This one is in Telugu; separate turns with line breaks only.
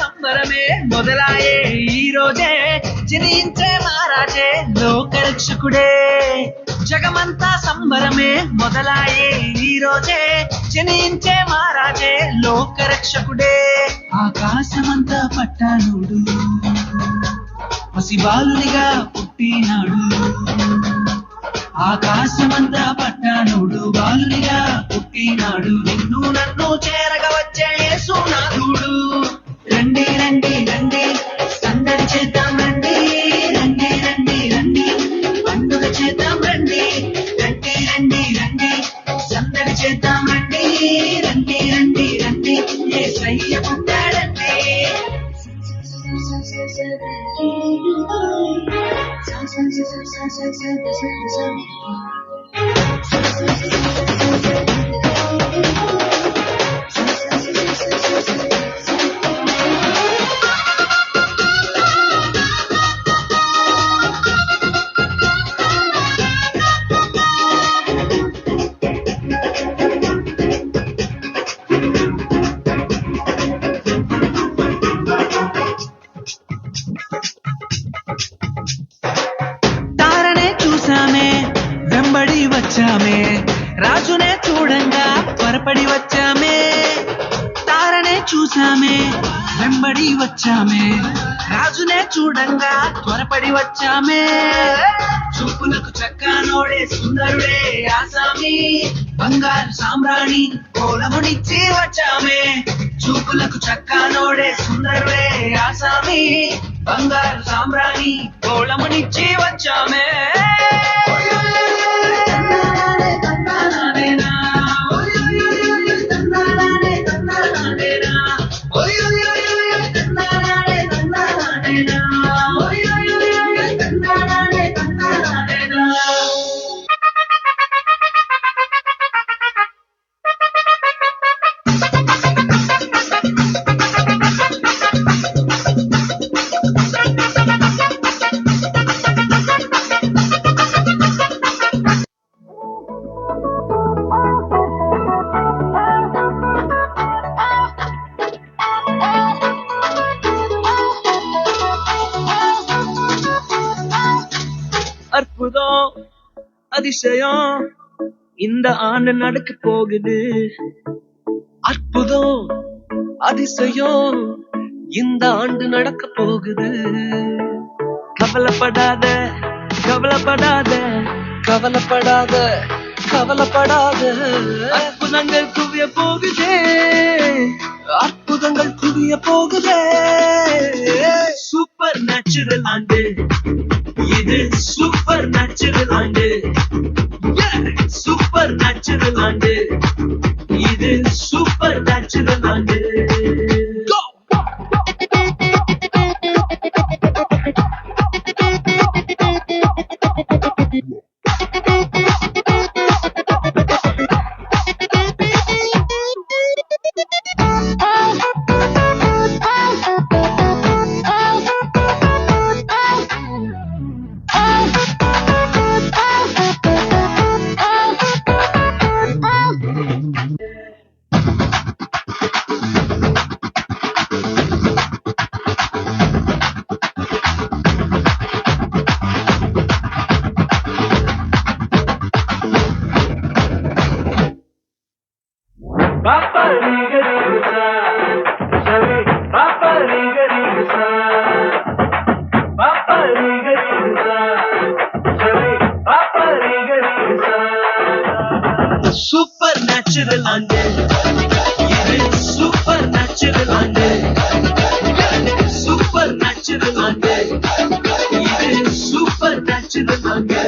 సంబరమే మొదలాయే ఈ రోజే జనించే మహారాజే లోకరక్షకుడే జగమంతా సంబరమే మొదలాయే ఈ రోజే జనించే మహారాజే లోకరక్షకుడే ఆకాశమంతా పట్టానుడు పసిబాలునిగా పుట్టినాడు ఆకాశమంతా పట్టానుడు బాలునిగా పుట్టినాడు నిన్ను నన్ను చేరగా వచ్చే యేసునాథుడు రండి రండి రండి సందడి చేద్దాం రండి రండి రండి రండి పండుగ చేద్దాం రండి రండి రండి రండి సందడి చేద్దాం రండి రండి రండి రండి యేసయ్య పుట్టాడండి వెంబడి వచ్చామే రాజునే చూడంగా త్వరపడి వచ్చామే తారనే చూసామే వెంబడి వచ్చామే రాజునే చూడంగా త్వరపడి వచ్చామే చూపులకు చక్కనోడే సుందరుడే ఆసామి బంగారు సామ్రాణి కోలమునిచ్చి వచ్చామే చూపులకు చక్కనోడే సుందరుడే ఆసామి బంగారు సామ్రాణి కోలమునిచ్చి వచ్చామే அற்புதம் அதிசயம் இந்த ஆண்டு நடக்க போகுது அற்புதம் அதிசயம் இந்த ஆண்டு நடக்க போகுது கவலைப்படாத கவலைப்படாத கவலைப்படாத கவலைப்படாத அற்புதங்கள் குவிய போகுதே அற்புதங்கள் குவிய போகுதே சூப்பர் நேச்சுரல் ஆண்டு இது சூப்பர் நேச்சுரல் ஆண்டு சூப்பர் நேச்சுரல் ஆண்டு இது சூப்பர் நேச்சுரல் ஆண்டு சூப்பர் நேச்சுரல் ஆண்டு இது சூப்பர் நேச்சுரல் ஆண்டு சூப்பர் நேச்சுரல் ஆண்டு இது சூப்பர் நேச்சுரல் ஆண்டு